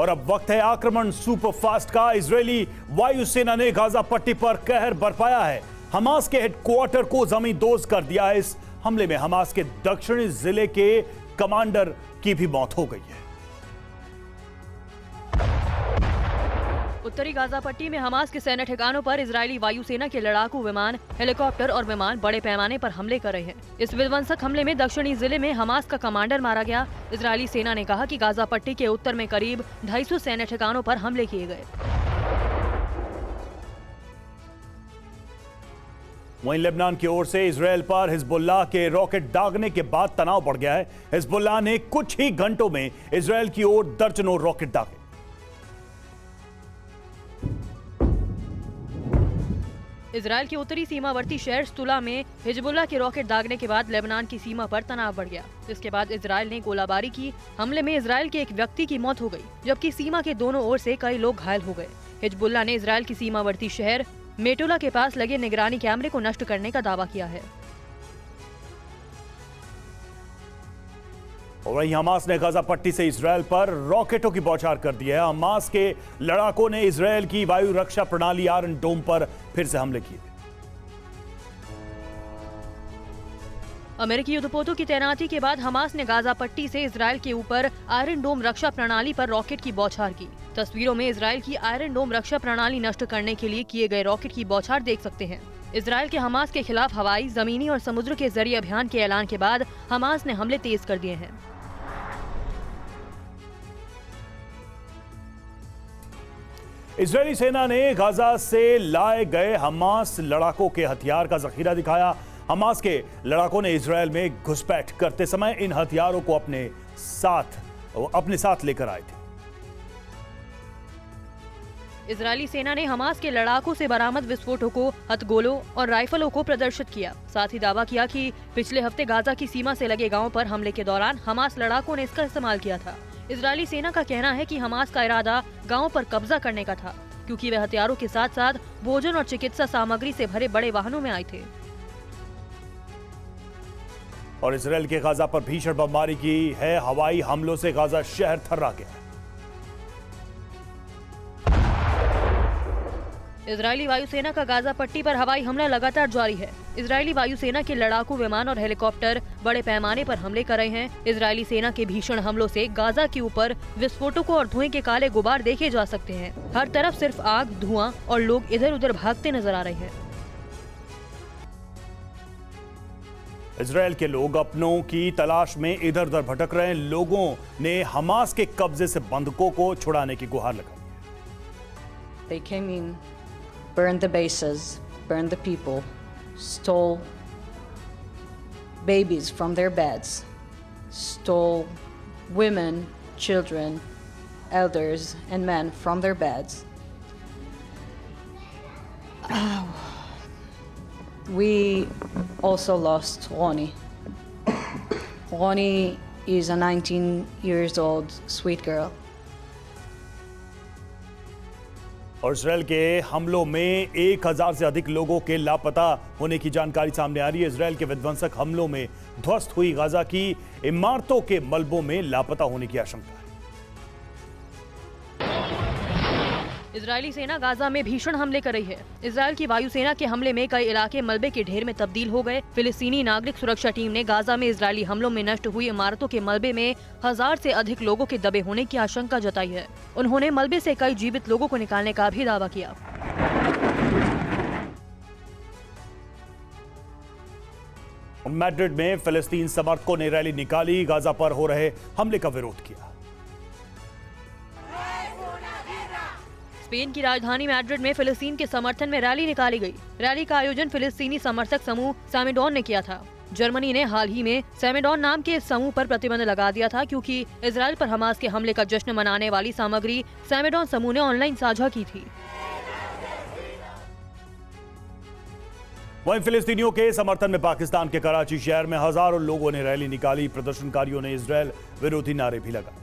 और अब वक्त है आक्रमण सुपरफास्ट का। इजरायली वायुसेना ने गाजा पट्टी पर कहर बरपाया है। हमास के हेडक्वार्टर को जमींदोज कर दिया है। इस हमले में हमास के दक्षिणी जिले के कमांडर की भी मौत हो गई है। उत्तरी गाजा पट्टी में हमास के सैन्य ठिकानों पर इजरायली वायुसेना के लड़ाकू विमान, हेलीकॉप्टर और विमान बड़े पैमाने पर हमले कर रहे हैं। इस विध्वंसक हमले में दक्षिणी जिले में हमास का कमांडर मारा गया। इजरायली सेना ने कहा कि गाजा पट्टी के उत्तर में करीब 250 सैन्य ठिकानों पर हमले किए गए। वहीं लेबनान की ओर से इजरायल पर हिजबुल्लाह के रॉकेट दागने के बाद तनाव बढ़ गया है। हिजबुल्लाह ने कुछ ही घंटों में इजरायल की ओर दर्जनों रॉकेट दागे। इजरायल के उत्तरी सीमावर्ती शहर तुला में हिजबुल्लाह के रॉकेट दागने के बाद लेबनान की सीमा पर तनाव बढ़ गया। इसके बाद इजरायल ने गोलाबारी की। हमले में इजरायल के एक व्यक्ति की मौत हो गई, जबकि सीमा के दोनों ओर से कई लोग घायल हो गए। हिजबुल्लाह ने इजरायल की सीमावर्ती शहर मेटुला के पास लगे निगरानी कैमरे को नष्ट करने का दावा किया है। और वहीं हमास ने गाजा पट्टी से इजरायल पर रॉकेटों की बौछार कर दी है। हमास के लड़ाकों ने इजरायल की वायु रक्षा प्रणाली आयरन डोम पर फिर से हमले किए। अमेरिकी युद्धपोतों की तैनाती के बाद हमास ने गाजा पट्टी से इजरायल के ऊपर आयरन डोम रक्षा प्रणाली पर रॉकेट की बौछार की। तस्वीरों में इजरायल की आयरन डोम रक्षा प्रणाली नष्ट करने के लिए किए गए रॉकेट की बौछार देख सकते हैं। इजरायल के हमास के खिलाफ हवाई, जमीनी और समुद्र के जरिए अभियान के ऐलान के बाद हमास ने हमले तेज कर दिए हैं। इजरायली सेना ने गाजा से लाए गए हमास लड़ाकों के हथियार का जखीरा दिखाया। हमास के लड़ाकों ने इजरायल में घुसपैठ करते समय इन हथियारों को अपने साथ लेकर आए थे। इजरायली सेना ने हमास के लड़ाकों से बरामद विस्फोटकों, हथगोलों और राइफलों को प्रदर्शित किया। साथ ही दावा किया कि पिछले हफ्ते गाजा की सीमा से लगे गांव पर हमले के दौरान हमास लड़ाकों ने इसका इस्तेमाल किया था। इजरायली सेना का कहना है कि हमास का इरादा गांव पर कब्जा करने का था, क्योंकि वे हथियारों के साथ साथ भोजन और चिकित्सा सामग्री से भरे बड़े वाहनों में आए थे। और इजरायल के गाजा पर भीषण बमबारी की है। हवाई हमलों से गाजा शहर थर्रा गया। इजरायली वायुसेना का गाजा पट्टी पर हवाई हमला लगातार जारी है। इजरायली वायुसेना के लड़ाकू विमान और हेलीकॉप्टर बड़े पैमाने पर हमले कर रहे हैं। इजरायली सेना के भीषण हमलों से गाजा के ऊपर विस्फोटकों और धुएं के काले गुबार देखे जा सकते हैं। हर तरफ सिर्फ आग, धुआं और लोग इधर उधर भागते नजर आ रहे हैं। इजरायल के लोग अपनों की तलाश में इधर उधर भटक रहे हैं। लोगों ने हमास के कब्जे से बंधकों को छुड़ाने की गुहार लगाई। They came in, burned the bases, burned the people, stole babies from their beds, stole women, children, elders, and men from their beds. We also lost Roni. Roni is a 19 years old sweet girl. और Israel के हमलों में 1000 से अधिक लोगों के लापता होने की जानकारी सामने आ रही है। इजरायल के विध्वंसक हमलों में ध्वस्त हुई गाजा की इमारतों के मलबों में लापता होने की आशंका है। इजरायली सेना गाजा में भीषण हमले कर रही है। इजरायल की वायुसेना के हमले में कई इलाके मलबे के ढेर में तब्दील हो गए। फिलिस्तीनी नागरिक सुरक्षा टीम ने गाजा में इजरायली हमलों में नष्ट हुई इमारतों के मलबे में 1000 से अधिक लोगों के दबे होने की आशंका जताई है। उन्होंने मलबे से कई जीवित लोगों को निकालने का भी दावा किया। मैड्रिड में फिलिस्तीन समर्थकों ने रैली निकाली। गाजा पर हो रहे हमले का विरोध किया। स्पेन की राजधानी मैड्रिड में फिलिस्तीन के समर्थन में रैली निकाली गई। रैली का आयोजन फिलिस्तीनी समर्थक समूह सैमेडोन ने किया था। जर्मनी ने हाल ही में सैमेडोन नाम के इस समूह पर प्रतिबंध लगा दिया था, क्योंकि इजरायल पर हमास के हमले का जश्न मनाने वाली सामग्री सैमेडोन समूह ने ऑनलाइन साझा की थी। वहीं फिलिस्तीनियों के समर्थन में पाकिस्तान के कराची शहर में हजारों लोगों ने रैली निकाली। प्रदर्शनकारियों ने इजरायल विरोधी नारे भी लगाए।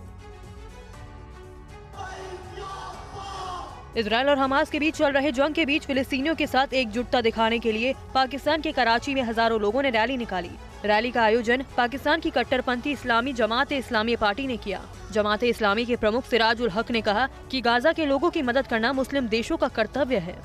इजरायल और हमास के बीच चल रहे जंग के बीच फिलिस्तीनियों के साथ एकजुटता दिखाने के लिए पाकिस्तान के कराची में हजारों लोगों ने रैली निकाली। रैली का आयोजन पाकिस्तान की कट्टरपंथी इस्लामी जमात इस्लामी पार्टी ने किया। जमात इस्लामी के प्रमुख सिराजुल हक ने कहा कि गाजा के लोगों की मदद करना मुस्लिम देशों का कर्तव्य है।